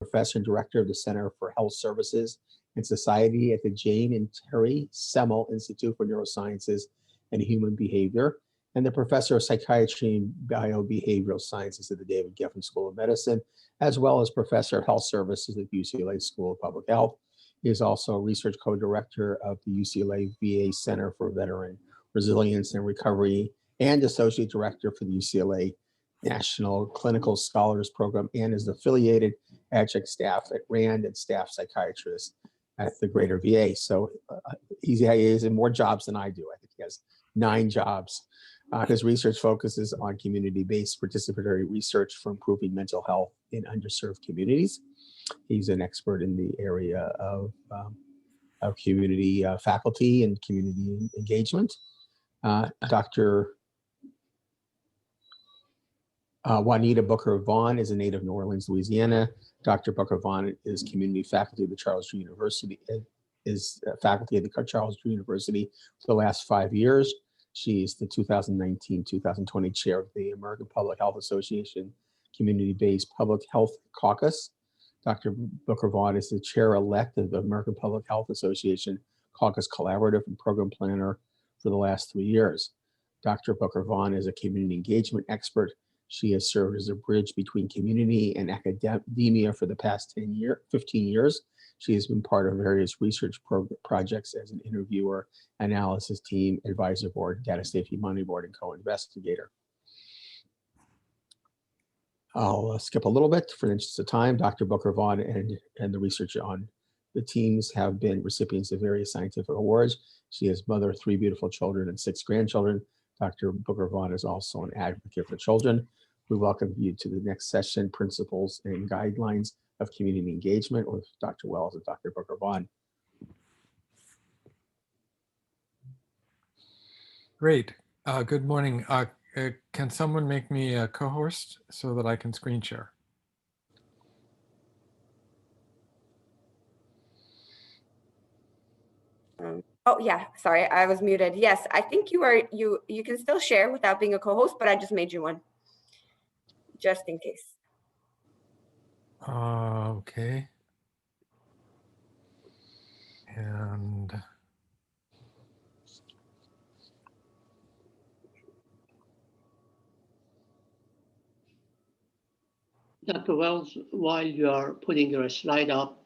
Professor and Director of the Center for Health Services and Society at the Jane and Terry Semmel Institute for Neurosciences and Human Behavior, and the Professor of Psychiatry and Biobehavioral Sciences at the David Geffen School of Medicine, as well as Professor of Health Services at UCLA School of Public Health. He is also a research co-director of the UCLA VA Center for Veteran Resilience and Recovery and Associate Director for the UCLA National Clinical Scholars Program, and is affiliated adjunct staff at RAND and staff psychiatrist at the Greater VA. So he is in more jobs than I do. I think he has 9 jobs. His research focuses on community-based participatory research for improving mental health in underserved communities. He's an expert in the area of community faculty and community engagement. Dr. Juanita Booker Vaughn is a native of New Orleans, Louisiana. Dr. Booker Vaughn is community faculty at the Charles Drew University, faculty at the Charles Drew University for the last 5 years. She's the 2019-2020 chair of the American Public Health Association Community-Based Public Health Caucus. Dr. Booker Vaughn is the chair-elect of the American Public Health Association Caucus Collaborative and program planner for the last 3 years. Dr. Booker Vaughn is a community engagement expert. She has served as a bridge between community and academia for the past 15 years. She has been part of various research projects as an interviewer, analysis team, advisor board, data safety monitoring board, and co-investigator. I'll skip a little bit for the interest of time. Dr. Booker Vaughn and the research on the teams have been recipients of various scientific awards. She is mother of 3 beautiful children and 6 grandchildren. Dr. Booker Vaughn is also an advocate for children. We welcome you to the next session, Principles and Guidelines of Community Engagement, with Dr. Wells and Dr. Booker Vaughn. Great. Good morning. Can someone make me a co-host so that I can screen share? Oh yeah, sorry, I was muted. Yes, I think you are. You can still share without being a co-host, but I just made you one, just in case. Okay. And Dr. Wells, while you are putting your slide up,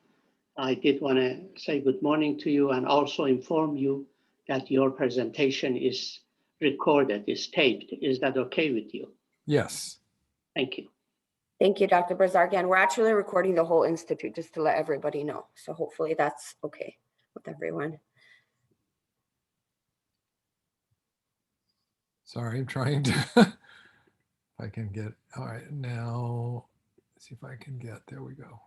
I did want to say good morning to you and also inform you that your presentation is recorded, is taped. Is that okay with you? yes. Thank you. Thank you, Dr. Brazargan. We're actually recording the whole institute, just to let everybody know. So hopefully that's okay with everyone. Sorry, I'm trying to, if I can get, all right, now, let's see if I can get, there we go.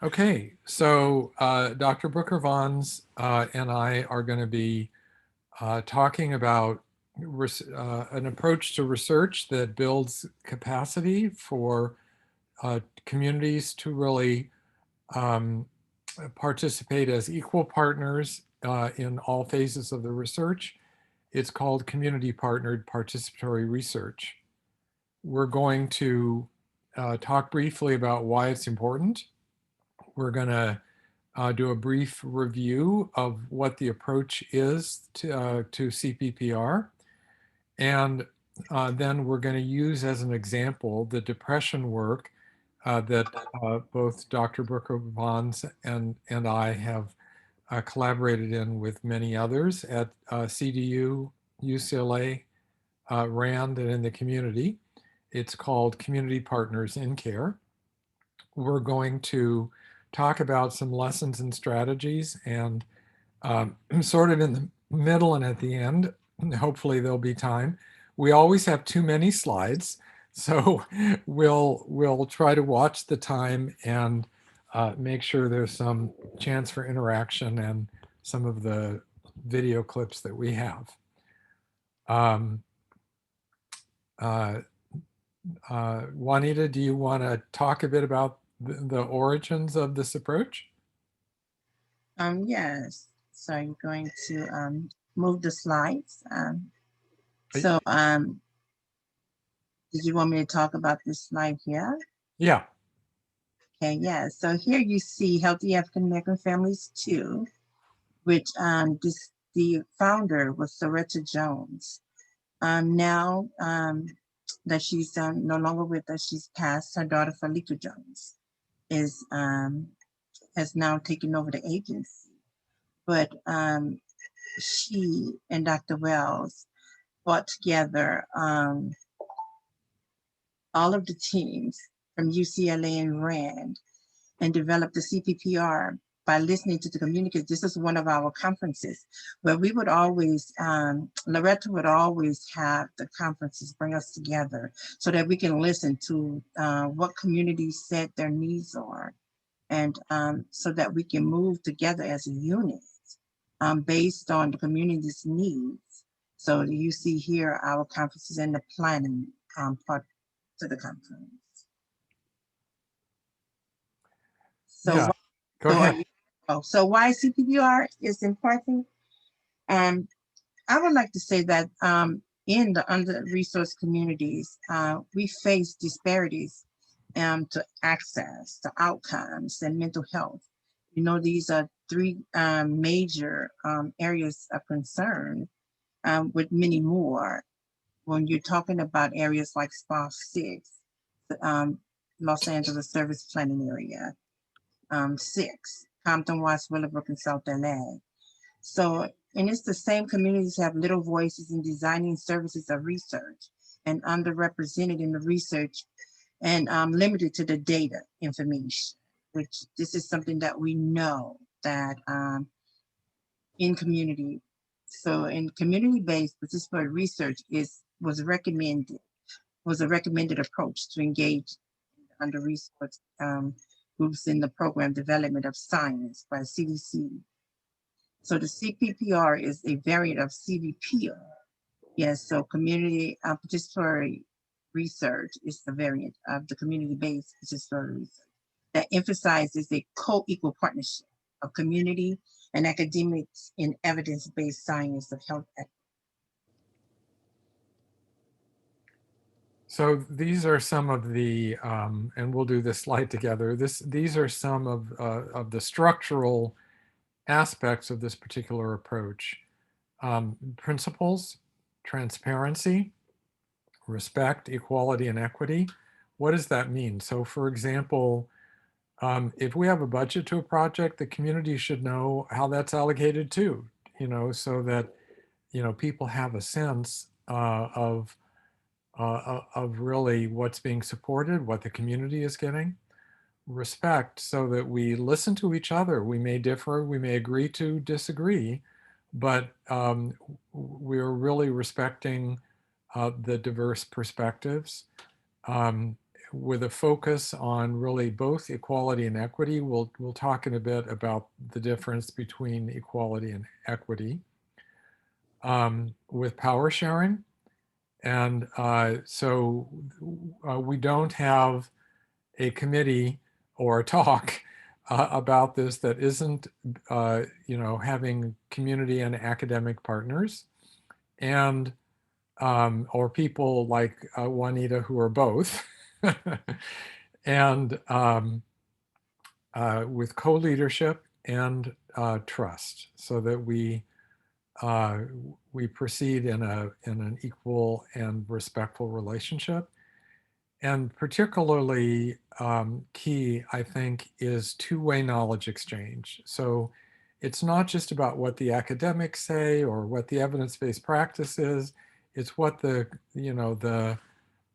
Okay, so Dr. Booker Vaughn's and I are going to be talking about an approach to research that builds capacity for communities to really participate as equal partners in all phases of the research. It's called Community Partnered Participatory Research. We're going to talk briefly about why it's important. We're going to do a brief review of what the approach is to CPPR. And then we're going to use as an example the depression work that both Dr. Booker Vaughn's and I have collaborated in with many others at CDU, UCLA, RAND, and in the community. It's called Community Partners in Care. We're going to talk about some lessons and strategies, and sort of in the middle and at the end, hopefully there'll be time. We always have too many slides, so we'll try to watch the time and make sure there's some chance for interaction and some of the video clips that we have. Juanita, do you want to talk a bit about the origins of this approach? Yes, so I'm going to move the slides. Did you want me to talk about this slide here? Yeah. Okay, yeah. So here you see Healthy African American Families 2, which the founder was Soretta Jones. Now that she's no longer with us, she's passed. Her daughter Falika Jones has now taken over the agency. But she and Dr. Wells brought together all of the teams from UCLA and RAND and developed the CPPR by listening to the community. This is one of our conferences where we would always, Loretta would always have the conferences bring us together so that we can listen to what communities said their needs are, and so that we can move together as a unit based on the community's needs. So you see here our conferences and the planning part to the conference. So Yeah. Go ahead. So why CPBR is important? I would like to say that in the under-resourced communities, we face disparities to access, to outcomes, and mental health. You know, these are three major areas of concern, with many more. When you're talking about areas like SPA 6, Los Angeles Service Planning Area, 6, Compton, Watts, Willowbrook, and South LA. So, and it's the same communities have little voices in designing services of research and underrepresented in the research and limited to the data information, which this is something that we know that in community. So in community-based participatory research was a recommended approach to engage under-resourced groups in the program development of science by CDC. So the CPPR is a variant of CVPR. Yes, so community participatory research is the variant of the community-based participatory research that emphasizes a co-equal partnership of community and academics in evidence-based science of health equity. So these are some of the, and we'll do this slide together. These are some of the structural aspects of this particular approach. Principles, transparency, respect, equality, and equity. What does that mean? So for example, if we have a budget to a project, the community should know how that's allocated too, you know, so that, you know, people have a sense of really what's being supported, what the community is getting. Respect, so that we listen to each other. We may differ, we may agree to disagree, but we're really respecting the diverse perspectives with a focus on really both equality and equity. We'll talk in a bit about the difference between equality and equity. With power sharing. And so we don't have a committee or a talk about this that isn't, you know, having community and academic partners, and or people like Juanita who are both, and with co-leadership and trust, so that we proceed in an equal and respectful relationship. And particularly key, I think, is two-way knowledge exchange. So it's not just about what the academics say or what the evidence-based practice is. It's what the, you know, the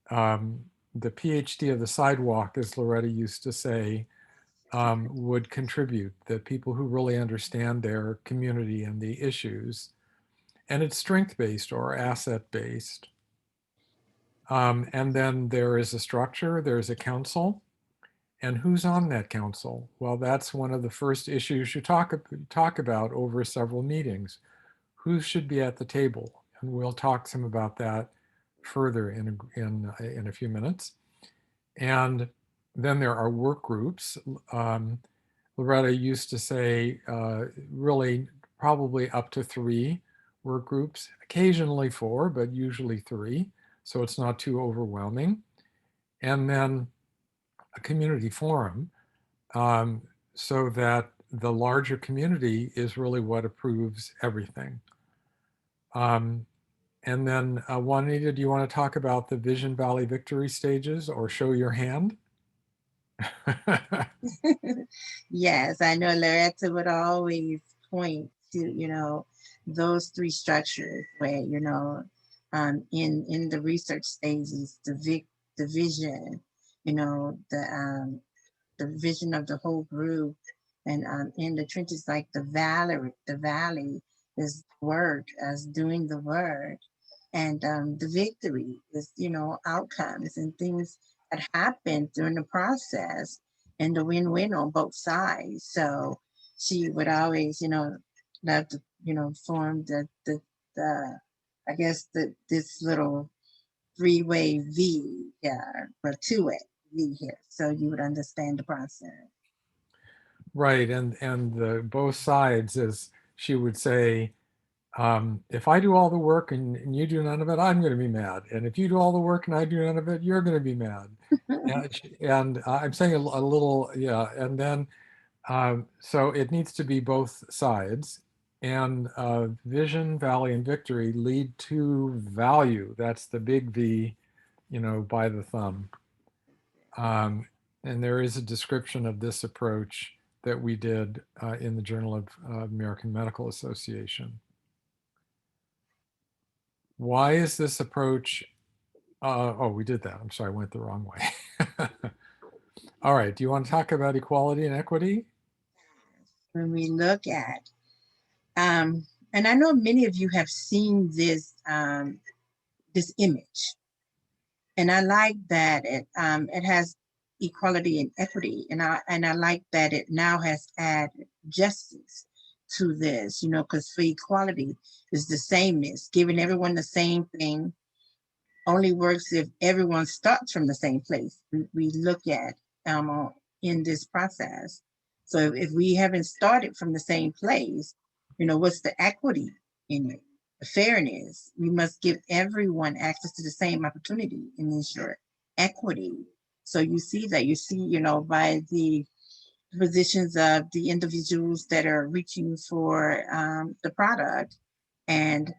PhD of the sidewalk, as Loretta used to say, would contribute, the people who really understand their community and the issues. And it's strength-based or asset-based. And then there is a structure, there's a council, and who's on that council? Well, that's one of the first issues you talk about over several meetings. Who should be at the table? And we'll talk some about that further in a few minutes. And then there are work groups. Loretta used to say really probably up to 3 work groups, occasionally 4, but usually 3. so it's not too overwhelming. And then a community forum, so that the larger community is really what approves everything. And then Juanita, do you want to talk about the Vision Valley victory stages or show your hand? Yes, I know Loretta would always point to, those three structures where, in the research stages, the vision, the vision of the whole group, and in the trenches, like the valley is work as doing the work, and the victory is, outcomes and things that happen during the process, and the win-win on both sides. So she would always, love to, form the I guess this little three-way V, yeah, or two-way V here, so you would understand the process. Right, and the both sides, as she would say, if I do all the work and you do none of it, I'm going to be mad. And if you do all the work and I do none of it, you're going to be mad. and I'm saying a little, yeah. And then, so it needs to be both sides. And vision, valley, and victory lead to value. That's the big V, by the thumb. And there is a description of this approach that we did in the Journal of American Medical Association. Why is this approach? Oh, we did that. I'm sorry, I went the wrong way. All right. Do you want to talk about equality and equity? When we look at, and I know many of you have seen this this image, and I like that it has equality and equity, and I like that it now has added justice to this, because for equality is the sameness, giving everyone the same thing only works if everyone starts from the same place. We look at in this process. So if we haven't started from the same place, what's the equity in it? The fairness. We must give everyone access to the same opportunity and ensure equity. So you see, by the positions of the individuals that are reaching for the product, and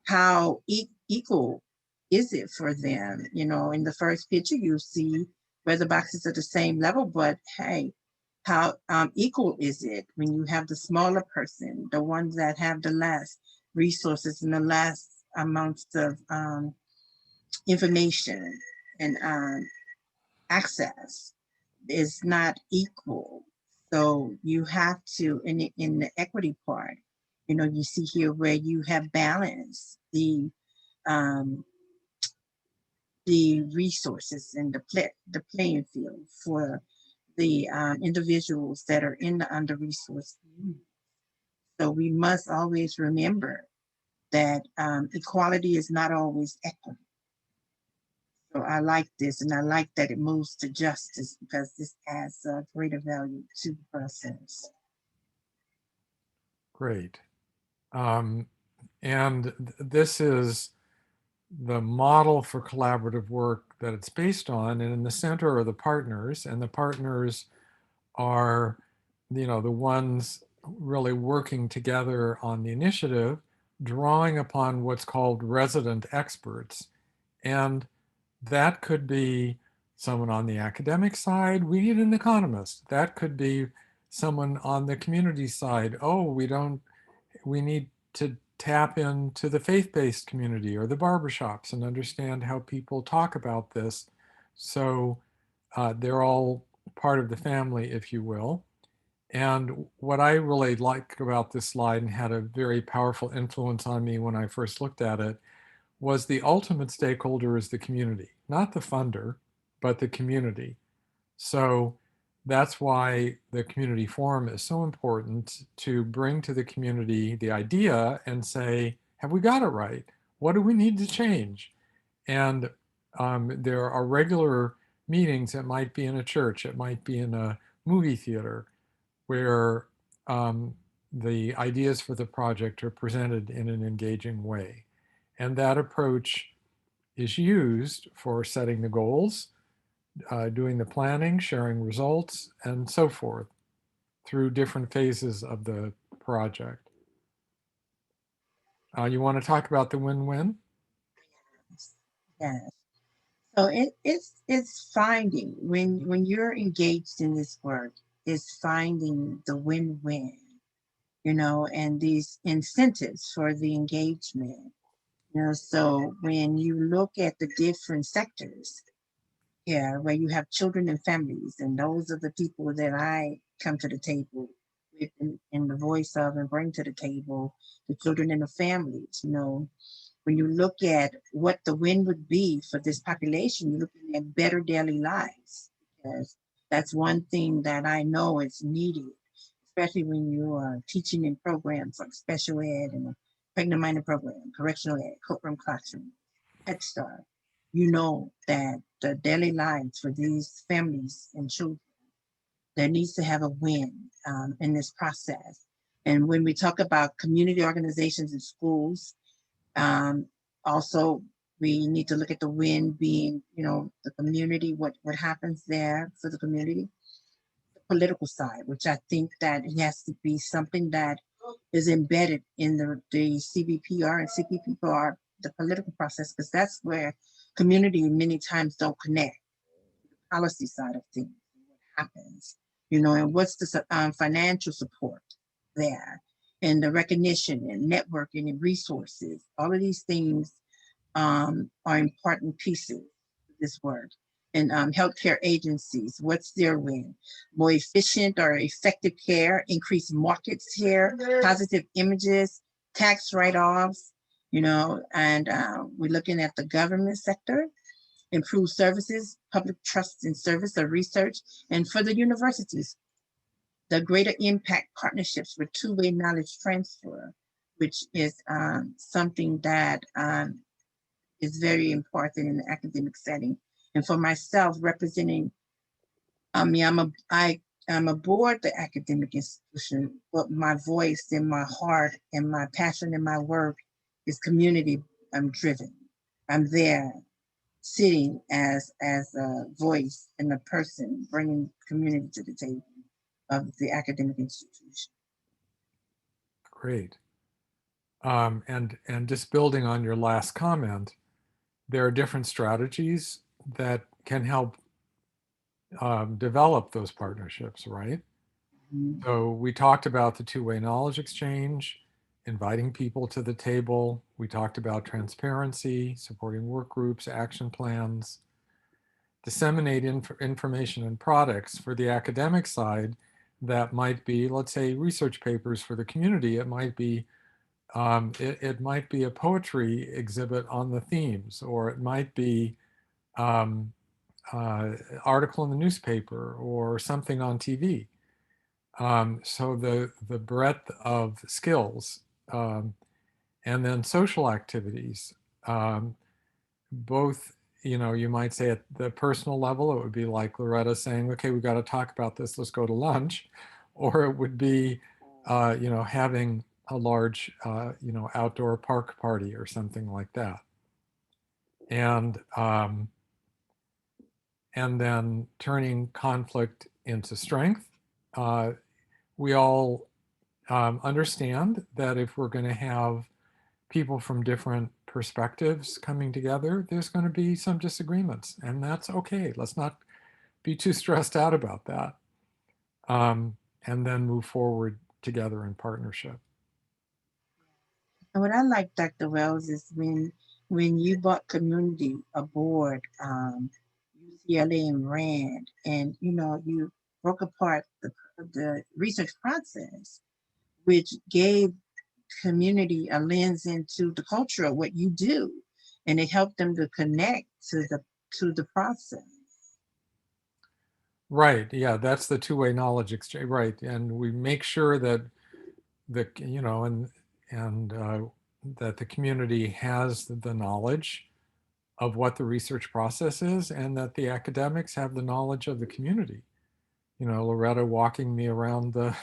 how equal is it for them? In the first picture, you see where the boxes are the same level, but hey, how equal is it when you have the smaller person, the ones that have the less resources and the less amounts of information and access is not equal. So you have to, in the equity part, you see here where you have balanced the resources and the playing field for the individuals that are in the under-resourced community. So we must always remember that equality is not always equity. So I like this, and I like that it moves to justice, because this adds a greater value to the process. Great. And this is the model for collaborative work that it's based on. And in the center are the partners, and the partners are, the ones really working together on the initiative, drawing upon what's called resident experts. And that could be someone on the academic side. We need an economist. That could be someone on the community side. Oh, we need to tap into the faith-based community or the barbershops and understand how people talk about this. So they're all part of the family, if you will. And what I really like about this slide, and had a very powerful influence on me when I first looked at it, was the ultimate stakeholder is the community, not the funder, but the community. So that's why the community forum is so important, to bring to the community the idea and say, have we got it right? What do we need to change? And there are regular meetings. It might be in a church, it might be in a movie theater, where the ideas for the project are presented in an engaging way. And that approach is used for setting the goals, doing the planning, sharing results, and so forth through different phases of the project. You want to talk about the win-win? Yes. So it's finding when you're engaged in this work, it's finding the win-win, you know, and these incentives for the engagement. You know, so when you look at the different sectors, yeah, where you have children and families, and those are the people that I come to the table with in the voice of and bring to the table, the children and the families, you know. When you look at what the win would be for this population, you're looking at better daily lives, because that's one thing that I know is needed, especially when you are teaching in programs like special ed and a pregnant minor program, correctional ed, courtroom classroom, Head Start. You know that the daily lives for these families and children, there needs to have a win in this process. And when we talk about community organizations and schools, um, also, we need to look at the win being, you know, the community, what happens there for the community, the political side, which I think that it has to be something that is embedded in the CBPR and CPPR, the political process, because that's where community many times don't connect. The policy side of things, what happens, you know, and what's the financial support there, and the recognition and networking and resources. All of these things are important pieces of this work. And healthcare agencies, what's their win? More efficient or effective care, increased market share, positive images, tax write-offs, you know, and we're looking at the government sector, improved services, public trust in service or research, and for the universities, the greater impact partnerships with two-way knowledge transfer, which is something that is very important in the academic setting. And for myself, representing, I'm aboard the academic institution, but my voice and my heart and my passion in my work is community driven. I'm there sitting as a voice and a person bringing community to the table of the academic institution. Great. And just building on your last comment, there are different strategies that can help develop those partnerships, right? Mhm. So we talked about the two-way knowledge exchange, inviting people to the table. We talked about transparency, supporting work groups, action plans, disseminate information and products for the academic side. That might be, let's say, research papers for the community. It might be it might be a poetry exhibit on the themes, or it might be um, article in the newspaper or something on TV. So the breadth of skills, and then social activities, both, you know, you might say at the personal level, it would be like Loretta saying, okay, we've got to talk about this, let's go to lunch. Or it would be, you know, having a large, you know, outdoor park party or something like that. And then turning conflict into strength. We all understand that if we're going to have people from different perspectives coming together, there's going to be some disagreements, and that's okay. Let's not be too stressed out about that. And then move forward together in partnership. And what I like, Dr. Wells, is when you brought community aboard UCLA and RAND, and you know you broke apart the research process, which gave community a lens into the culture of what you do, and it helped them to connect to the process. Right. Yeah, that's the two-way knowledge exchange. Right, and we make sure that you know, and that the community has the knowledge of what the research process is, and that the academics have the knowledge of the community. You know, Loretta walking me around the,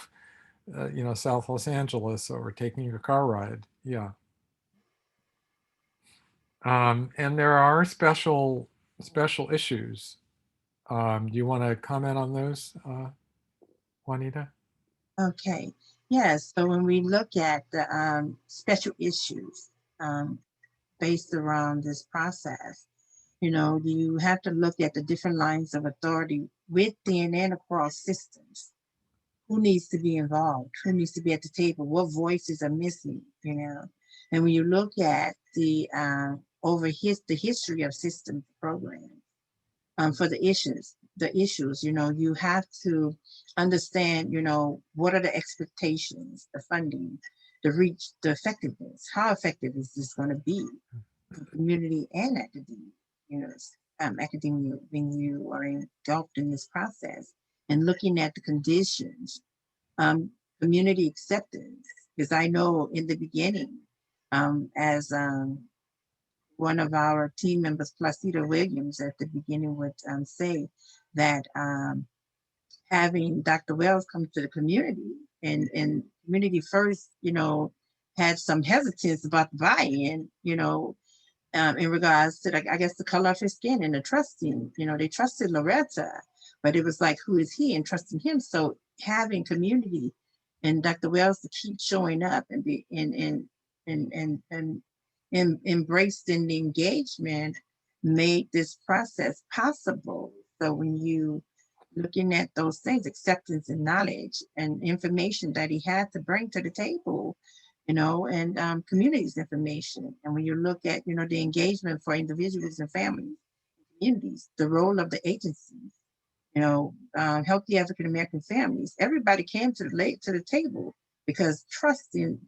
you know, South Los Angeles, or taking your car ride. Yeah. And there are special issues. Do you want to comment on those, Juanita? Okay, yes, so when we look at the special issues based around this process, you know, you have to look at the different lines of authority within and across systems. Who needs to be involved? Who needs to be at the table? What voices are missing? You know, and when you look at the the history of systems programs for the issues, you know, you have to understand, you know, what are the expectations, the funding, the reach, the effectiveness. How effective is this going to be for community and academia? You know, academia when you are engulfed in this process and looking at the conditions, community acceptance. Because I know in the beginning, as one of our team members, Placida Williams, at the beginning would say that having Dr. Wells come to the community and community first, you know, had some hesitance about buy-in, you know, in regards to, I guess, the color of his skin and the trusting. You know, they trusted Loretta, but it was like, who is he, and trusting him. So having community and Dr. Wells to keep showing up and be and embraced in the engagement made this process possible. So when you looking at those things, acceptance and knowledge and information that he had to bring to the table, you know, and communities information. And when you look at, you know, the engagement for individuals and families, communities, the role of the agencies, you know, healthy African American families, everybody came to the table because trust in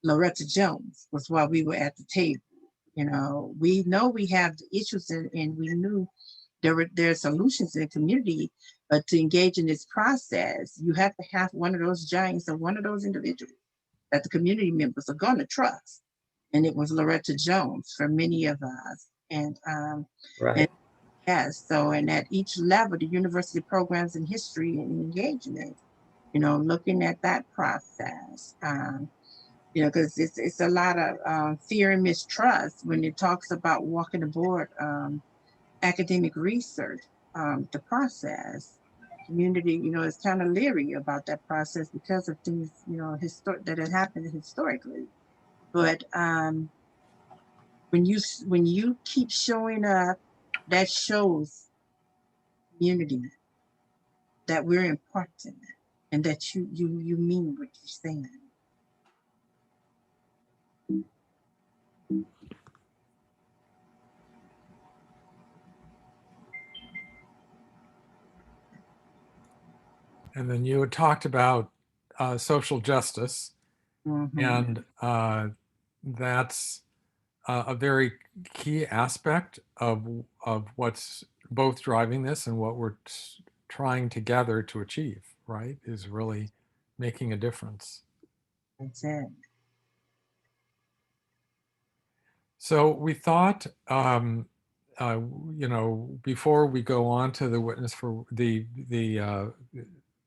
Loretta Jones was why we were at the table. You know we have the issues and we knew there are solutions in the community, but to engage in this process, you have to have one of those giants or one of those individuals that the community members are going to trust. And it was Loretta Jones for many of us. And Right. yes, so and at each level, the university programs in history and engagement, you know, looking at that process. You know, because it's a lot of fear and mistrust when it talks about walking aboard academic research, the process. Community, you know, is kind of leery about that process because of things, you know, that had happened historically. But when you keep showing up, that shows community that we're important and that you mean what you're saying. And then you had talked about social justice, Mm-hmm. and that's a very key aspect of what's both driving this and what we're trying together to achieve, right? Is really making a difference. That's it. So we thought, you know, before we go on to the witness for the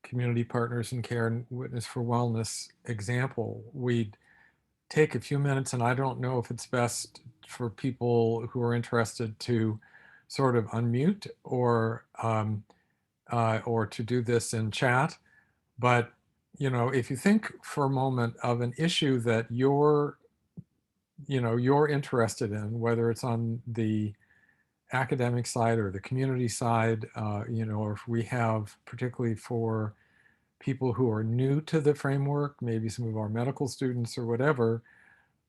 community partners in care and witness for wellness example, we'd take a few minutes, and I don't know if it's best for people who are interested to sort of unmute or to do this in chat. But you know, if you think for a moment of an issue that you're interested in, whether it's on the academic side or the community side, you know, or if we have, particularly for people who are new to the framework, maybe some of our medical students or whatever,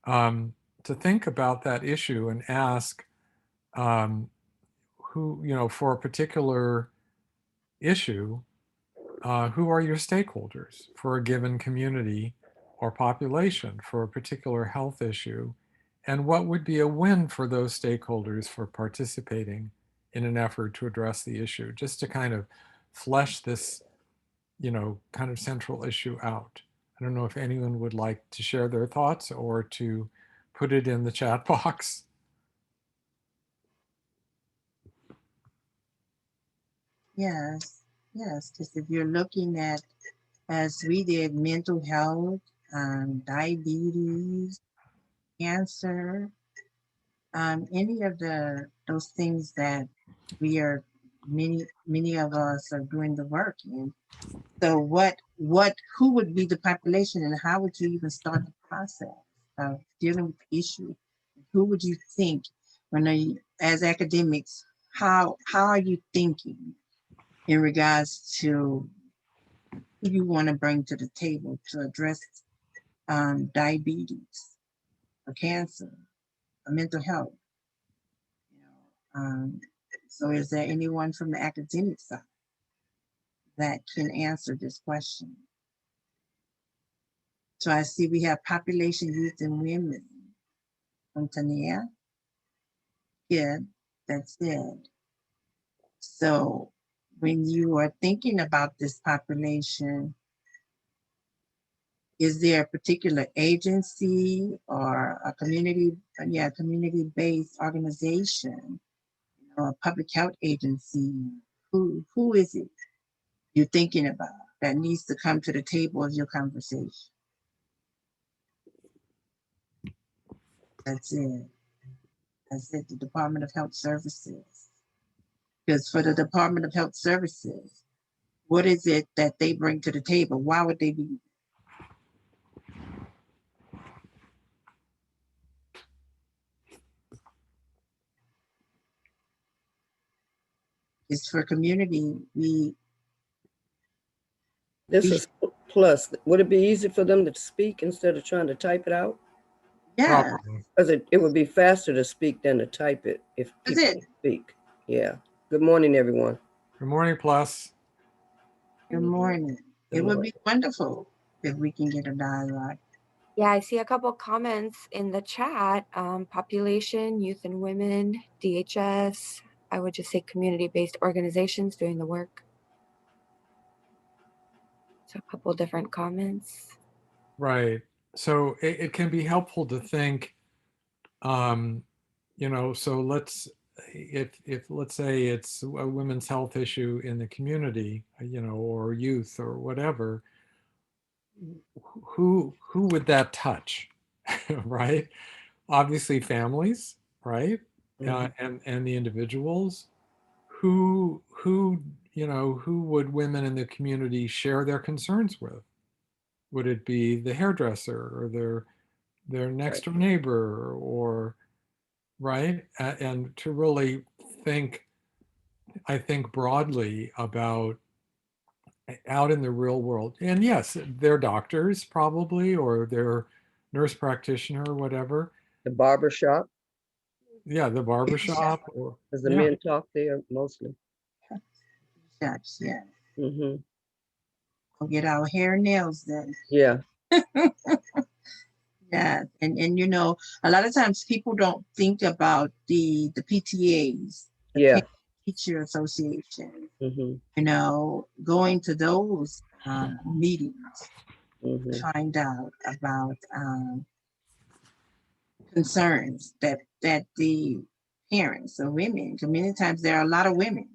to think about that issue and ask who, you know, for a particular issue, who are your stakeholders for a given community or population for a particular health issue, and what would be a win for those stakeholders for participating in an effort to address the issue, just to kind of flesh this, you know, kind of central issue out. I don't know if anyone would like to share their thoughts or to put it in the chat box. Yes, yes, because if you're looking at, as we did, mental health, diabetes, cancer, any of those things that we are, many of us are doing the work in. So who would be the population, and how would you even start the process of dealing with the issue? Who would you think as academics, how are you thinking in regards to who you want to bring to the table to address diabetes or cancer or mental health? You know, so is there anyone from the academic side that can answer this question? So I see we have population, youth, and women from Tania. Yeah, that's it. So when you are thinking about this population, is there a particular agency or a community-based organization or a public health agency? Who is it you're thinking about that needs to come to the table of your conversation? That's it. That's it, the Department of Health Services. Because for the Department of Health Services, what is it that they bring to the table? Why would they be? It's for community. This is plus. Would it be easy for them to speak instead of trying to type it out? Yeah, Probably. Because it would be faster to speak than to type it if that's people it. speak. Yeah. Good morning, everyone. Good morning, Plus. Good morning. Good It would morning. be wonderful if we can get a dialogue. Yeah, I see a couple comments in the chat. Population, youth and women, DHS. I would just say community-based organizations doing the work. So a couple different comments. Right. So it can be helpful to think, so if let's say it's a women's health issue in the community, or youth or whatever, who would that touch? Right? Obviously families, right? And the individuals. Who would women in the community share their concerns with? Would it be the hairdresser or their next door neighbor, or right? And to really think, I think broadly about out in the real world. And yes, they're doctors probably, or they're nurse practitioner or whatever. The barber shop, Yeah, the barbershop, or because the yeah, men talk there mostly. Shots, yeah. Mm-hmm. We'll get our hair and nails done. Yeah. Yeah, and a lot of times people don't think about the PTAs, the Yeah. Parent Teacher Association. Mm-hmm. Going to those meetings, Mm-hmm. find out about concerns that the parents or women, because many times there are a lot of women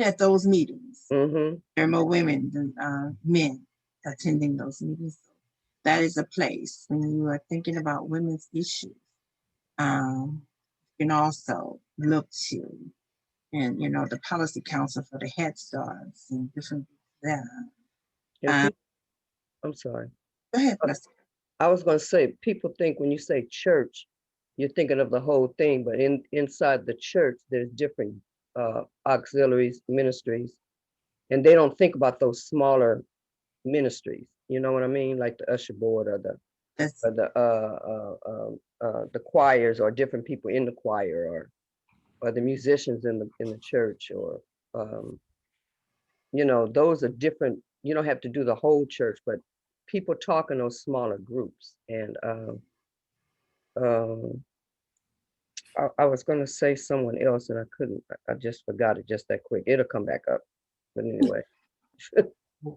at those meetings. Mm-hmm. There are more women than men attending those meetings. That is a place when you are thinking about women's issues. You can also look to, and the Policy Council for the Head Starts and different that. I'm sorry. Go ahead, Leslie. I was going to say, people think when you say church, you're thinking of the whole thing, but inside the church, there's different auxiliaries, ministries, and they don't think about those smaller ministries. You know what I mean? Like the usher board or the choirs, or different people in the choir, or the musicians in the church, or those are different. You don't have to do the whole church, but people talk in those smaller groups. And I was going to say someone else, and I couldn't. I just forgot it just that quick. It'll come back up. But anyway.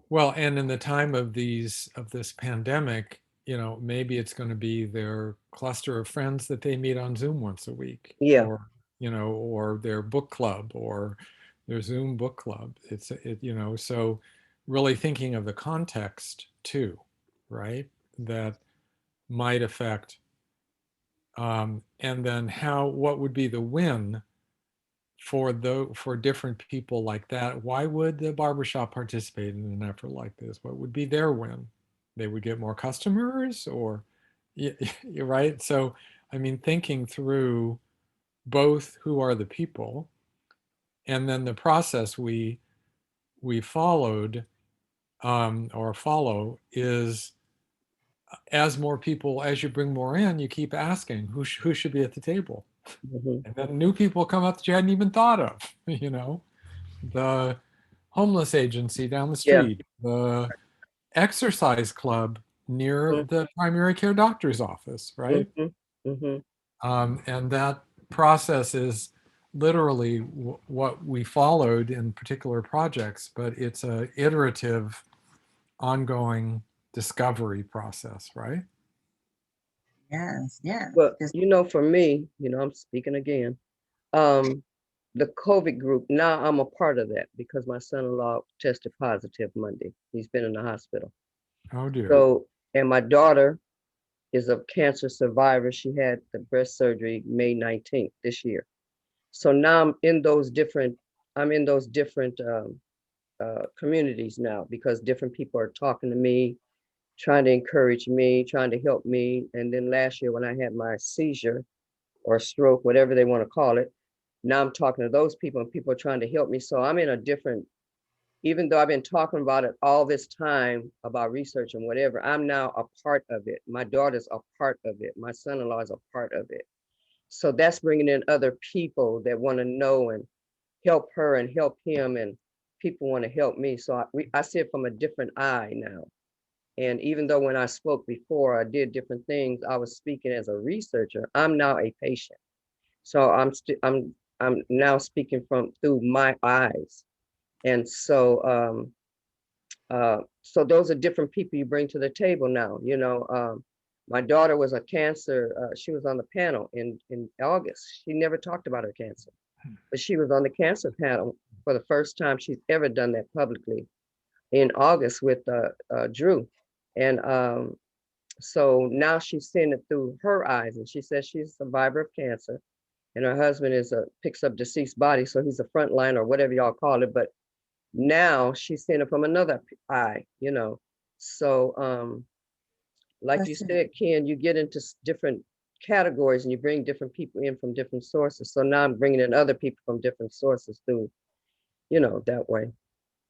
Well, and in the time of this pandemic, maybe it's going to be their cluster of friends that they meet on Zoom once a week. Yeah. Or their book club, or their Zoom book club. So really thinking of the context too, right? That might affect And then what would be the win for different people like that? Why would the barbershop participate in an effort like this? What would be their win? They would get more customers, or you're right. So, I mean, thinking through both who are the people, and then the process we followed or follow is, as you bring more in, you keep asking who should be at the table. Mhm. And then new people come up that you hadn't even thought of, the homeless agency down the Yeah. street, the exercise club near Mhm. the primary care doctor's office, right? Mhm. Mhm. And that process is literally what we followed in particular projects, but it's a iterative, ongoing discovery process, right? Yes, yes. Well, Yes. for me, I'm speaking again. The COVID group, now I'm a part of that because my son-in-law tested positive Monday. He's been in the hospital. Oh dear. So, and my daughter is a cancer survivor. She had the breast surgery May 19th this year. So now I'm in those different communities now because different people are talking to me, trying to encourage me, trying to help me. And then last year when I had my seizure or stroke, whatever they want to call it, now I'm talking to those people and people are trying to help me. So I'm in a different, even though I've been talking about it all this time about research and whatever, I'm now a part of it. My daughter's a part of it. My son-in-law is a part of it. So that's bringing in other people that want to know and help her and help him, and people want to help me. So I see it from a different eye now. And even though when I spoke before, I did different things, I was speaking as a researcher. I'm now a patient. So I'm now speaking through my eyes. And so those are different people you bring to the table now. My daughter was a cancer, she was on the panel in August. She never talked about her cancer, but she was on the cancer panel for the first time she's ever done that publicly in August with Drew. And so now she's seeing it through her eyes, and she says she's a survivor of cancer, and her husband picks up deceased bodies, so he's a frontline or whatever y'all call it. But now she's seeing it from another eye. So like you That's it. said, Ken, you get into different categories and you bring different people in from different sources. So now I'm bringing in other people from different sources through, that way.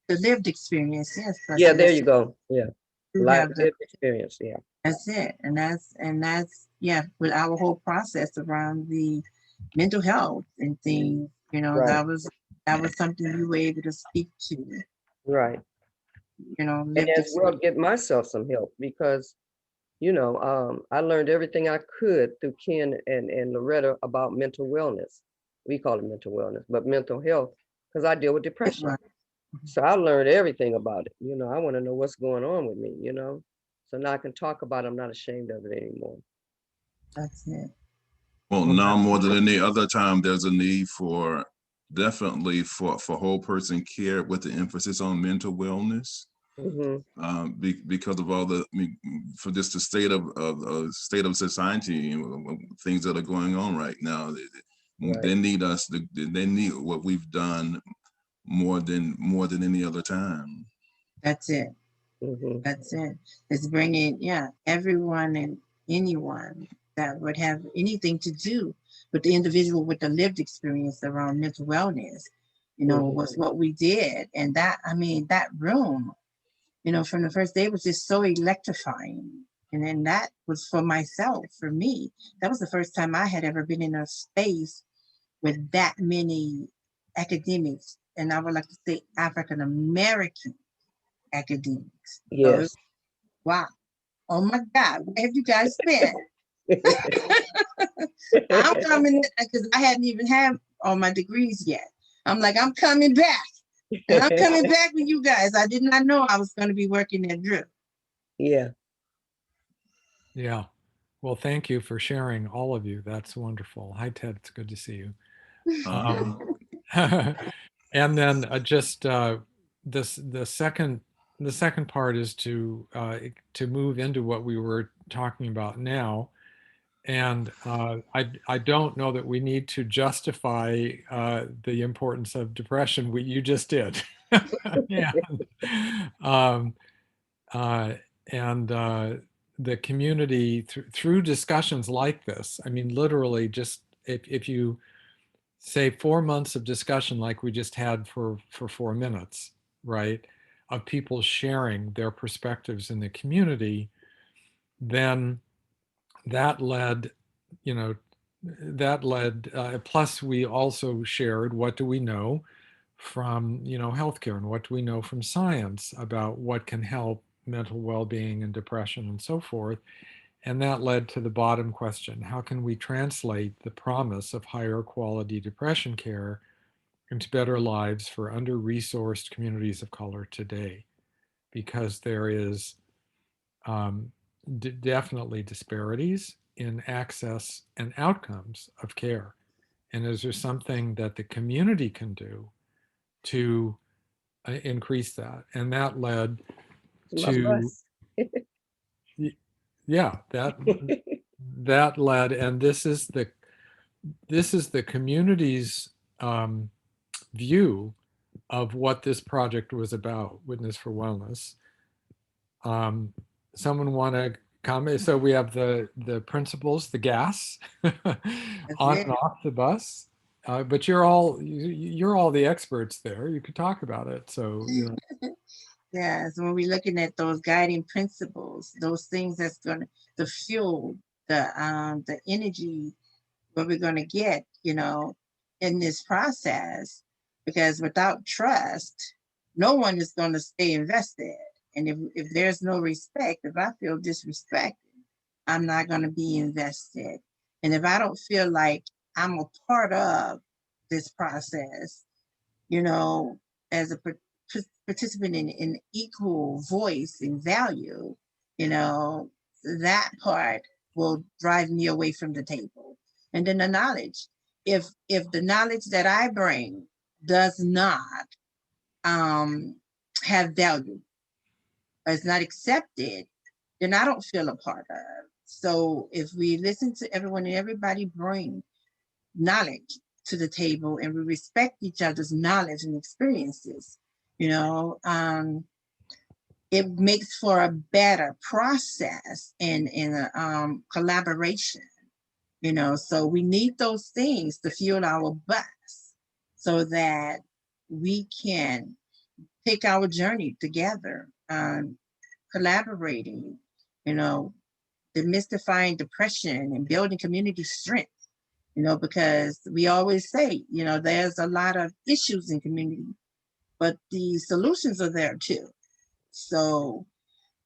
The lived experience, yes. Yeah, there you go. Yeah, You live have lived experience. Yeah, that's it. And that's yeah, with our whole process around the mental health and things, right, that was something you were able to speak to, right. And lived as well, experience. get myself some help because I learned everything I could through Ken and Loretta about mental wellness. We call it mental wellness, but mental health, because I deal with depression. Right. So I learned everything about it. I want to know what's going on with me, So now I can talk about it. I'm not ashamed of it anymore. That's it. Well, now more than any other time, there's a need for definitely for whole person care with the emphasis on mental wellness. Because of all for just the state of society, things that are going on right now, they need us. They need what we've done more than any other time. That's it. That's it. It's bringing, everyone and anyone that would have anything to do with the individual with the lived experience around mental wellness, was what we did. And that room, from the first day was just so electrifying. And then that was for myself, for me. That was the first time I had ever been in a space with that many academics, and I would like to say African American academics. Yes. So, wow. Oh my God, where have you guys been? I'm coming because I hadn't even had all my degrees yet. I'm like, I'm coming back. And I'm coming back with you guys. I did not know I was going to be working at Drew. Yeah. Yeah. Well, thank you for sharing, all of you. That's wonderful. Hi, Ted. It's good to see you. And then the second part is to move into what we were talking about now, And I don't know that we need to justify the importance of depression. You just did. and um, uh, and the community through discussions like this, I mean, literally just if you say 4 months of discussion like we just had for 4 minutes, right, of people sharing their perspectives in the community, then that led, you know, plus we also shared what do we know from, you know, healthcare, and what do we know from science about what can help mental well-being and depression and so forth. And that led to the bottom question: how can we translate the promise of higher quality depression care into better lives for under-resourced communities of color today? Because there is definitely disparities in access and outcomes of care. And is there something that the community can do to increase that? And that led My to, bus. yeah, that led, and this is the community's view of what this project was about, Witness for Wellness. Someone want to comment? So we have the principles, the gas, on and off the bus. But you're all the experts there. You could talk about it. So, you know. Yes, when we're looking at those guiding principles, those things that's going to fuel the energy, what we're going to get, you know, in this process, because without trust, no one is going to stay invested. And if there's no respect, if I feel disrespected, I'm not going to be invested. And if I don't feel like I'm a part of this process, you know, as a participant in equal voice and value, you know, that part will drive me away from the table. And then the knowledge. If the knowledge that I bring does not have value, or is not accepted, then I don't feel a part of. So if we listen to everyone and everybody bring knowledge to the table and we respect each other's knowledge and experiences, you know, it makes for a better process and a collaboration, you know. So we need those things to fuel our bus so that we can take our journey together, collaborating, you know, demystifying depression and building community strength, you know, because we always say, you know, there's a lot of issues in community, but the solutions are there too. So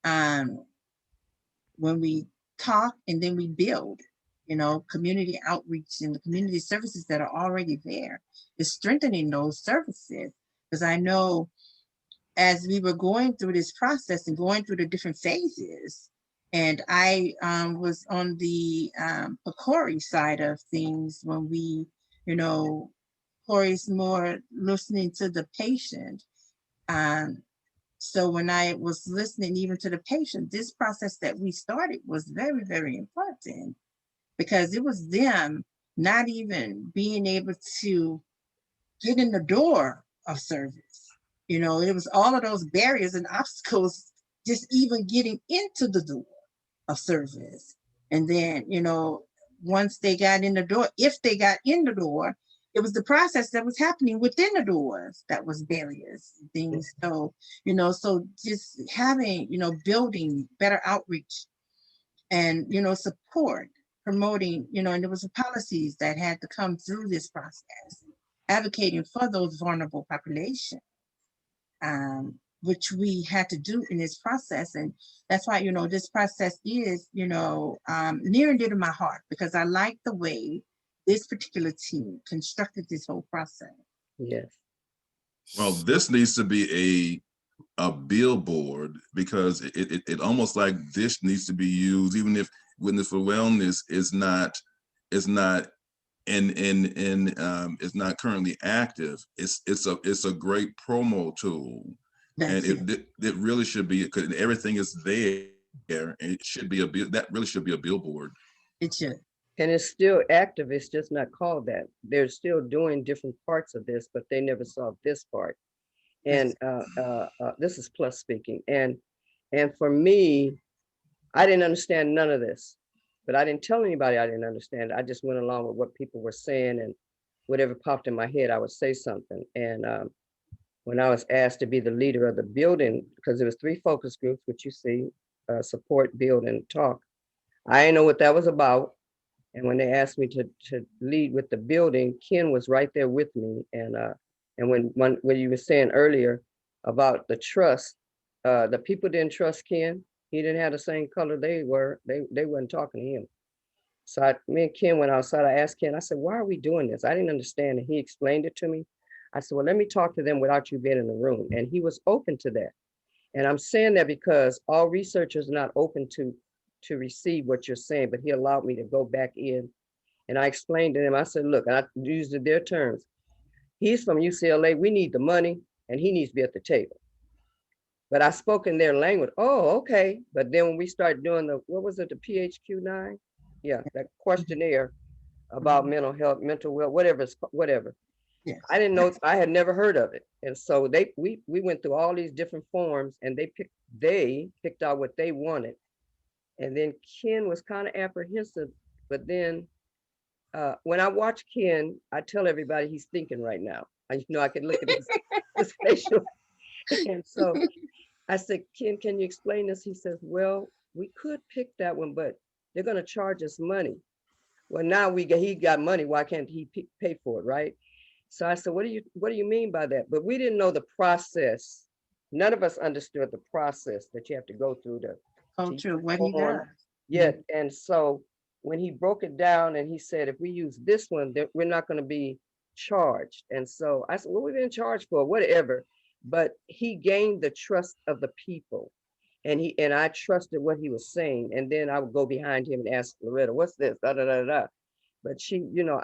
when we talk and then we build, you know, community outreach and the community services that are already there, is strengthening those services. Because I know as we were going through this process and going through the different phases, and I was on the Participatory side of things when we, you know, Corey's more listening to the patient. So when I was listening even to the patient, this process that we started was very, very important, because it was them not even being able to get in the door of service. You know, it was all of those barriers and obstacles just even getting into the door of service. And then, you know, once they got in the door, if they got in the door, it was the process that was happening within the doors that was barriers and things. So, you know, so just having, you know, building better outreach and, you know, support, promoting, you know, and there was policies that had to come through this process, advocating for those vulnerable populations, which we had to do in this process. And that's why, you know, this process is, you know, near and dear to my heart, because I like the way this particular team constructed this whole process. Yes. Well, this needs to be a billboard, because it almost like this needs to be used, even if Witness for Wellness is not is not not currently active. It's a great promo tool. That's And it really should be, because everything is there, and it should be that really should be a billboard. It should. And it's still active. It's just not called that. They're still doing different parts of this, but they never saw this part. And this is Plus speaking. And for me, I didn't understand none of this, but I didn't tell anybody I didn't understand. I just went along with what people were saying, and whatever popped in my head, I would say something. And when I was asked to be the leader of the building, because there was 3 focus groups, which you see, support, build, and talk. I didn't know what that was about. And when they asked me to lead with the building, Ken was right there with me. And when you were saying earlier about the trust, the people didn't trust Ken. He didn't have the same color they were. They weren't talking to him. So me and Ken went outside. I asked Ken, I said, why are we doing this? I didn't understand. And he explained it to me. I said, well, let me talk to them without you being in the room. And he was open to that. And I'm saying that because all researchers are not open to receive what you're saying, but he allowed me to go back in. And I explained to him, I said, look, I used their terms. He's from UCLA. We need the money and he needs to be at the table. But I spoke in their language. Oh, okay. But then when we started doing what was it, the PHQ-9? Yeah, that questionnaire about mental health, mental well, whatever. Yes. I didn't know, I had never heard of it. And so we went through all these different forms and they picked out what they wanted. And then Ken was kind of apprehensive, but then when I watch Ken, I tell everybody he's thinking right now. I can look at his facial. And so I said, Ken, can you explain this? He says, well, we could pick that one, but they're going to charge us money. Well, now he got money. Why can't he pay for it, right? So I said, what do you mean by that? But we didn't know the process. None of us understood the process that you have to go through to culture, what he does. Yeah, and so when he broke it down and he said, if we use this one, we're not going to be charged. And so I said, well, we've been charged for whatever. But he gained the trust of the people. And I trusted what he was saying. And then I would go behind him and ask Loretta, what's this? Da, da, da, da. But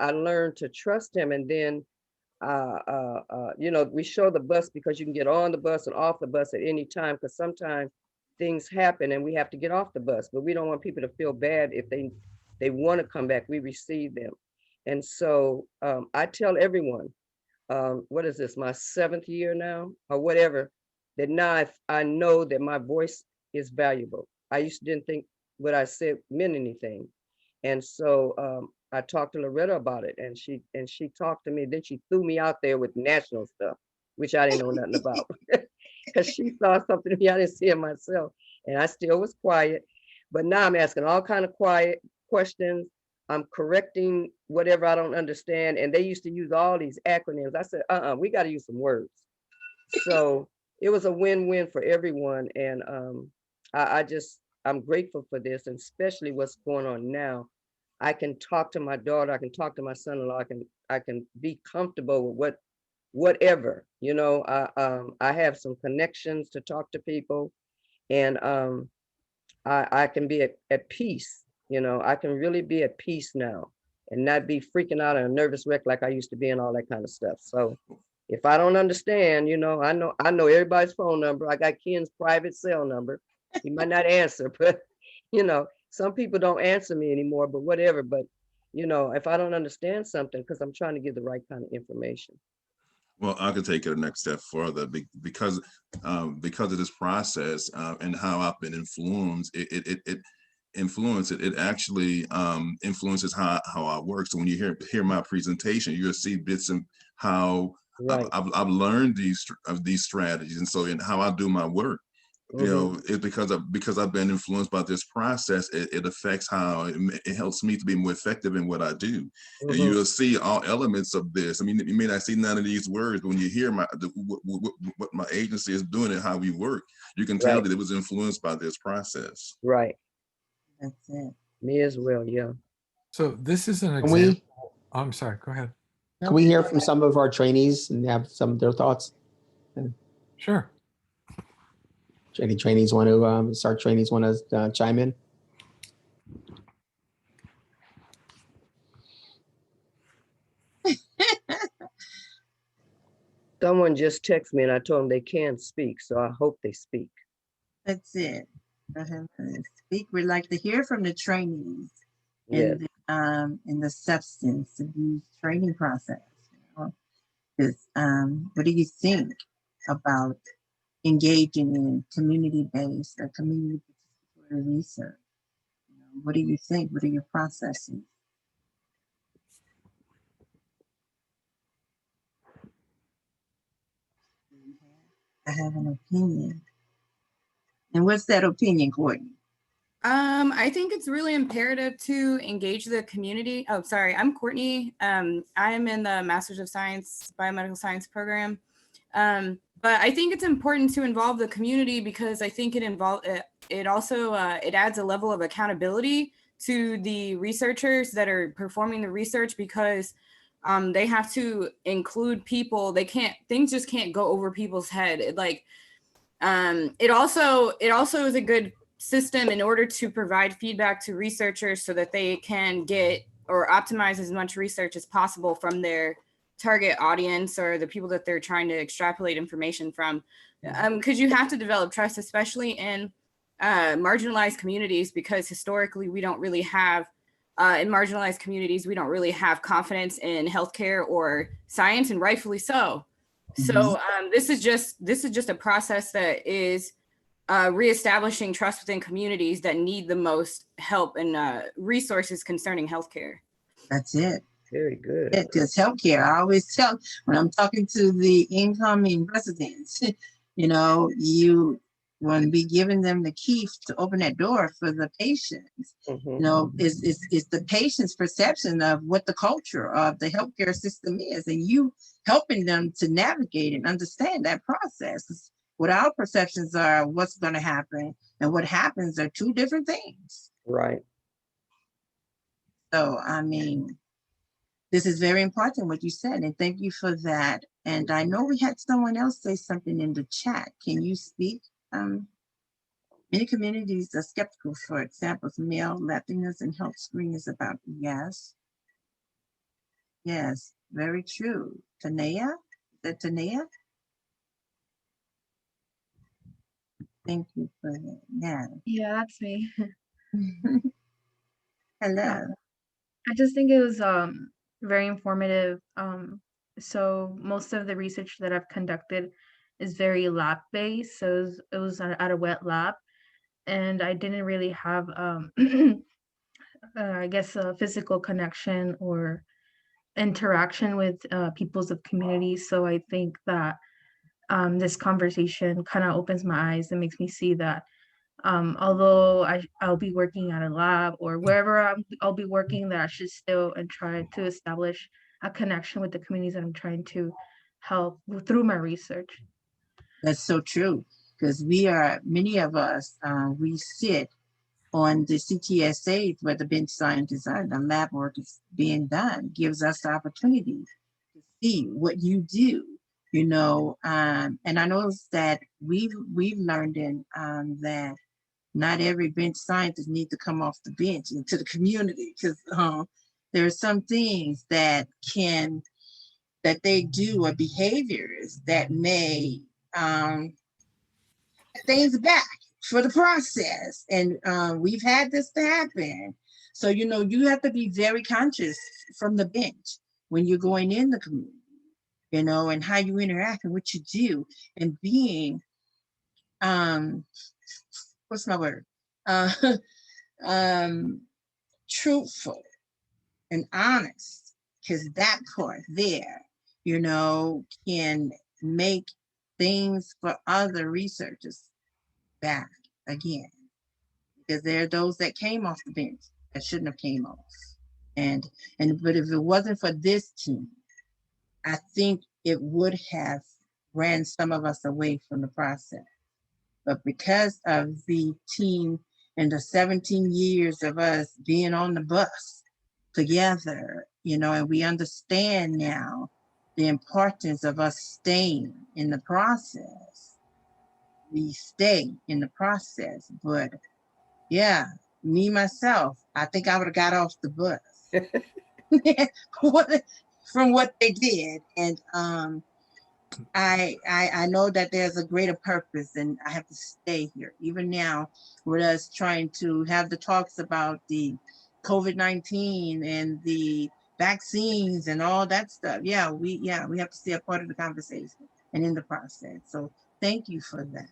I learned to trust him. And then, we show the bus because you can get on the bus and off the bus at any time, because sometimes things happen and we have to get off the bus, but we don't want people to feel bad if they want to come back. We receive them. And so I tell everyone, what is this, my 7th year now or whatever, that now I know that my voice is valuable. I didn't think what I said meant anything. And so I talked to Loretta about it, and she talked to me. Then she threw me out there with national stuff, which I didn't know nothing about, because she saw something in me I didn't see it myself. And I still was quiet. But now I'm asking all kind of quiet questions. I'm correcting whatever I don't understand. And they used to use all these acronyms. I said, we got to use some words. So it was a win-win for everyone. And I'm grateful for this, and especially what's going on now. I can talk to my daughter. I can talk to my son-in-law. I can be comfortable with whatever, I have some connections to talk to people, and I can be at peace. I can really be at peace now and not be freaking out and a nervous wreck like I used to be and all that kind of stuff. So if I don't understand, I know everybody's phone number. I got Ken's private cell number. He might not answer, but some people don't answer me anymore, but whatever. But if I don't understand something, because I'm trying to give the right kind of information. Well, I could take it a next step further because of this process and how I've been influenced. It actually influences how I work. So when you hear my presentation, you'll see bits of how right. I've learned these strategies, and so in how I do my work. It's because I've been influenced by this process. It affects how it helps me to be more effective in what I do. And you will see all elements of this. I mean, you may not see none of these words, but when you hear what my agency is doing and how we work, you can tell that it was influenced by this process. Right. That's it. Me as well. Yeah. So this is an example. I'm sorry. Go ahead. Can we hear from some of our trainees and have some of their thoughts? Sure. Any trainees want to SART trainees want to chime in? Someone just texted me and I told them they can speak, so I hope they speak. That's it. Go ahead and speak. We'd like to hear from the trainees. Yes. In the substance abuse training process. What do you think about engaging in community-based or community participatory research? What do you think? What are your processes? I have an opinion. And what's that opinion, Courtney? I think it's really imperative to engage the community. Oh, sorry, I'm Courtney. I am in the Master's of Science Biomedical Science program. But I think it's important to involve the community because I think it also adds a level of accountability to the researchers that are performing the research because they have to include people. Things just can't go over people's head. It also is a good system in order to provide feedback to researchers so that they can get or optimize as much research as possible from their target audience or the people that they're trying to extrapolate information from. Because you have to develop trust, especially in marginalized communities, because historically we don't really have, in marginalized communities, we don't really have confidence in healthcare or science, and rightfully so. So this is just a process that is reestablishing trust within communities that need the most help and resources concerning healthcare. That's it. Very good. Because healthcare, I always tell when I'm talking to the incoming residents, you want to be giving them the key to open that door for the patients. Is the patient's perception of what the culture of the healthcare system is, and you helping them to navigate and understand that process. What our perceptions are, what's going to happen, and what happens are two different things. Right. So, this is very important what you said, and thank you for that. And I know we had someone else say something in the chat. Can you speak? Many communities are skeptical, for example, male Latinos and health screening is about. Yes, very true. Tanea, is that Tanea? Thank you for that. Yeah, that's me. Hello. I just think it was very informative. So most of the research that I've conducted is very lab based. So it was at a wet lab, and I didn't really have I guess a physical connection or interaction with peoples of communities. So I think that this conversation kind of opens my eyes and makes me see that although I'll be working at a lab or wherever I'll be working, that I should still and try to establish a connection with the communities that I'm trying to help through my research. That's so true, because many of us, we sit on the CTSAs where the bench scientists are, the lab work is being done, gives us the opportunity to see what you do, and I know that we've learned that not every bench scientist needs to come off the bench into the community, because there are some things that they do or behaviors that may things back for the process. And we've had this to happen. So, you have to be very conscious from the bench when you're going in the community, and how you interact and what you do, and being, what's my word? Truthful and honest, because that part there, can make things for other researchers back again, because there are those that came off the bench that shouldn't have came off. But if it wasn't for this team, I think it would have ran some of us away from the process. But because of the team and the 17 years of us being on the bus together, and we understand now the importance of us staying in the process. We stay in the process, but yeah, me, myself, I think I would have got off the bus from what they did. And I know that there's a greater purpose, and I have to stay here. Even now, with us trying to have the talks about the COVID-19 and the vaccines and all that stuff. Yeah, we have to stay a part of the conversation and in the process. So thank you for that.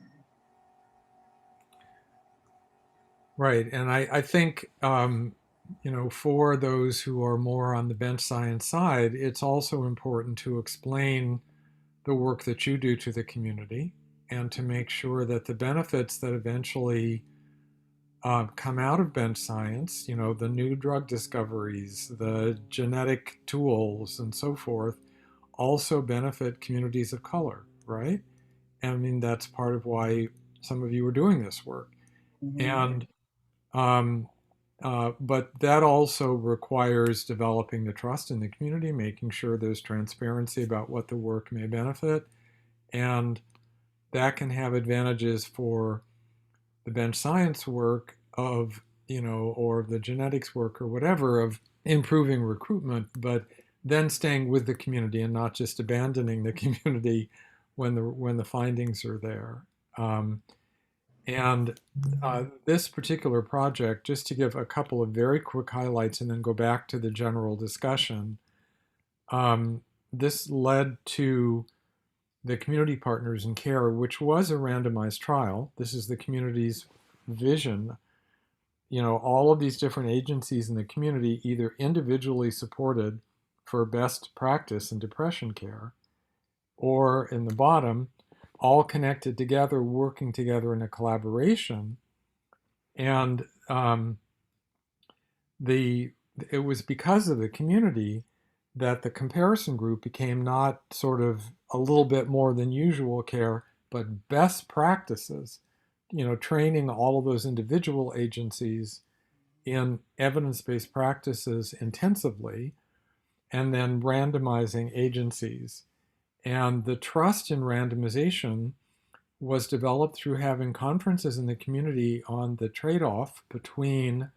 Right. And I think, for those who are more on the bench science side, it's also important to explain the work that you do to the community and to make sure that the benefits that eventually come out of bench science, the new drug discoveries, the genetic tools, and so forth, also benefit communities of color, right? And I mean, that's part of why some of you are doing this work. And but that also requires developing the trust in the community, making sure there's transparency about what the work may benefit. And that can have advantages for the bench science work of, or the genetics work or whatever, of improving recruitment, but then staying with the community and not just abandoning the community when the findings are there. And this particular project, just to give a couple of very quick highlights and then go back to the general discussion, this led to the Community Partners in Care, which was a randomized trial. This is the community's vision. All of these different agencies in the community either individually supported for best practice in depression care, or in the bottom, all connected together, working together in a collaboration. And it was because of the community that the comparison group became not sort of a little bit more than usual care, but best practices, training all of those individual agencies in evidence-based practices intensively, and then randomizing agencies. And the trust in randomization was developed through having conferences in the community on the trade-off between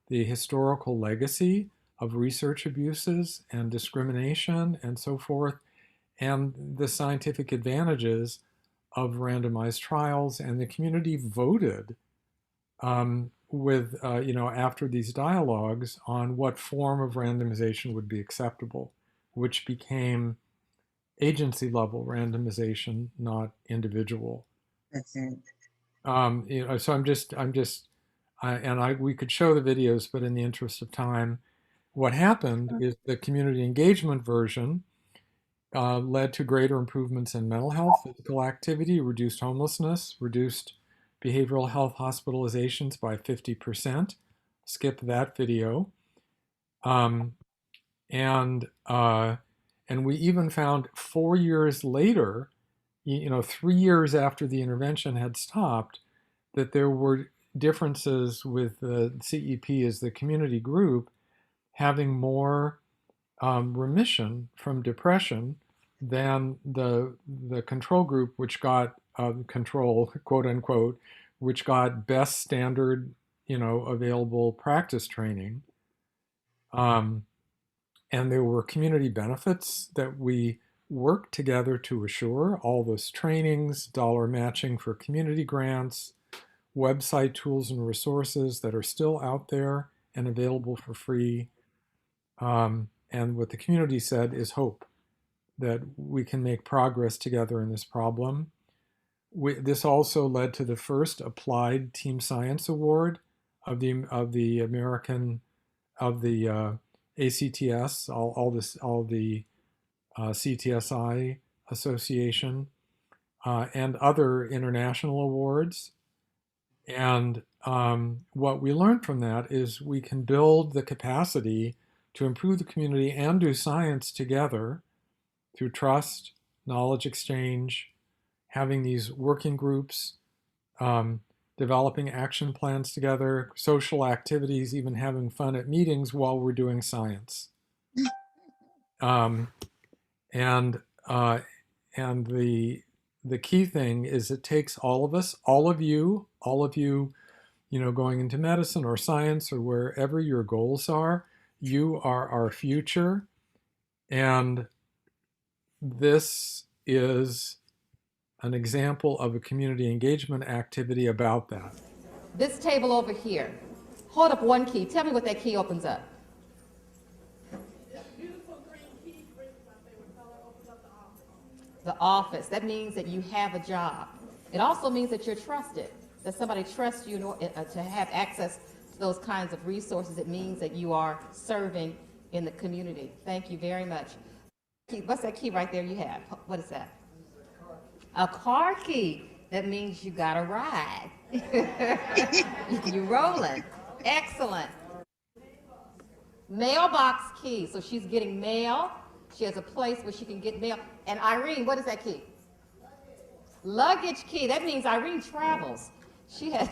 the historical legacy of research abuses and discrimination and so forth, and the scientific advantages of randomized trials. And the community voted after these dialogues on what form of randomization would be acceptable, which became agency level randomization, not individual. That's it. So we could show the videos, but in the interest of time, what happened is the community engagement version led to greater improvements in mental health, physical activity, reduced homelessness, reduced behavioral health hospitalizations by 50%. Skip that video. And we even found 4 years later, 3 years after the intervention had stopped, that there were differences with the CEP as the community group having more remission from depression than the control group, which got control, quote unquote, which got best standard, available practice training. And there were community benefits that we worked together to assure: all those trainings, dollar matching for community grants, website tools and resources that are still out there and available for free. And what the community said is hope that we can make progress together in this problem. This also led to the first applied team science award of the American ACTS, all the CTSI Association, and other international awards. And what we learned from that is we can build the capacity to improve the community and do science together through trust, knowledge exchange, having these working groups, developing action plans together, social activities, even having fun at meetings while we're doing science. And the key thing is it takes all of us, all of you, going into medicine or science or wherever your goals are. You are our future. And this is an example of a community engagement activity about that. This table over here Hold up one key. Tell me what that key opens up. The office. That means that you have a job. It also means that you're trusted, that somebody trusts you to have access to those kinds of resources. It means that you are serving in the community. Thank you very much. What's that key right there you have? What is that? A car key. That means you got a ride. You're rolling. Excellent. Mailbox key. So she's getting mail. She has a place where she can get mail. And Irene, what is that key? Luggage key. That means Irene travels. She has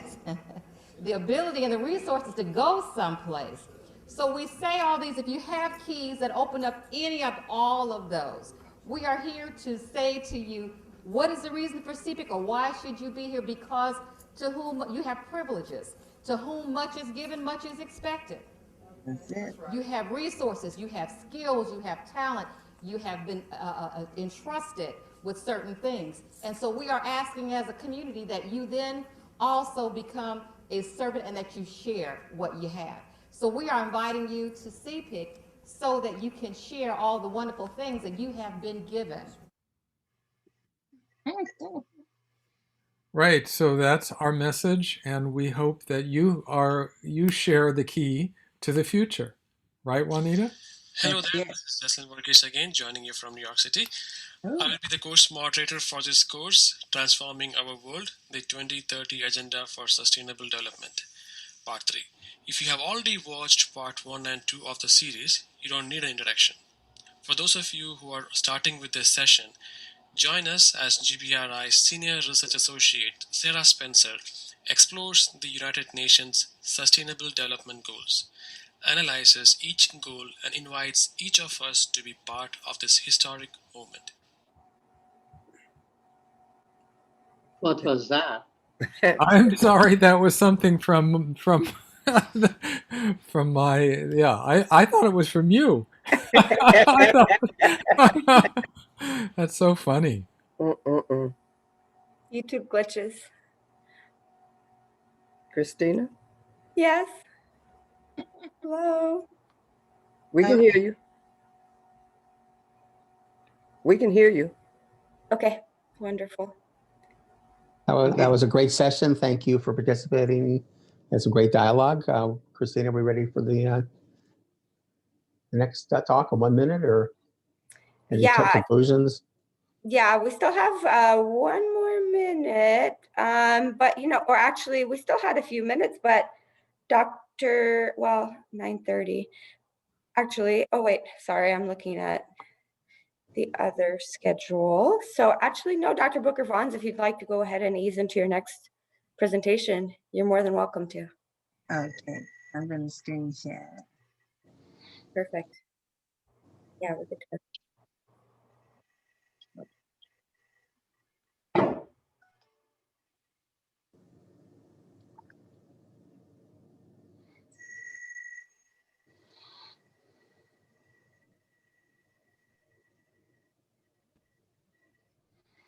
the ability and the resources to go someplace. So we say all these, if you have keys that open up any of all of those, we are here to say to you, what is the reason for CPIC, or why should you be here? Because to whom you have privileges, to whom much is given, much is expected. That's it. You have resources, you have skills, you have talent, you have been entrusted with certain things. And so we are asking as a community that you then also become a servant and that you share what you have. So we are inviting you to CPIC so that you can share all the wonderful things that you have been given. Right. So that's our message, and we hope that you share the key to the future. Right, Juanita? Hello there, this is Jaslyn Varghese again, joining you from New York City. I will be the course moderator for this course, Transforming Our World, the 2030 Agenda for Sustainable Development, Part 3. If you have already watched Part 1 and 2 of the series, you don't need an introduction. For those of you who are starting with this session, join us as GBRI's Senior Research Associate, Sarah Spencer, explores the United Nations Sustainable Development Goals, analyzes each goal, and invites each of us to be part of this historic moment. What was that? I'm sorry, that was something from from my, yeah, I thought it was from you. That's so funny. YouTube glitches. Christina? Yes. Hello. We can hear you. We can hear you. Okay, wonderful. That was a great session. Thank you for participating. It's a great dialogue. Christina, are we ready for the next talk in 1 minute, or any conclusions? Yeah, we still have 1 more minute, but or actually we still had a few minutes, but Dr. 9:30. Actually, oh wait, sorry, I'm looking at the other schedule. So actually, no, Dr. Booker Vons, if you'd like to go ahead and ease into your next presentation, you're more than welcome to. Okay, I'm going to screen share. Perfect. Yeah, we're good to go.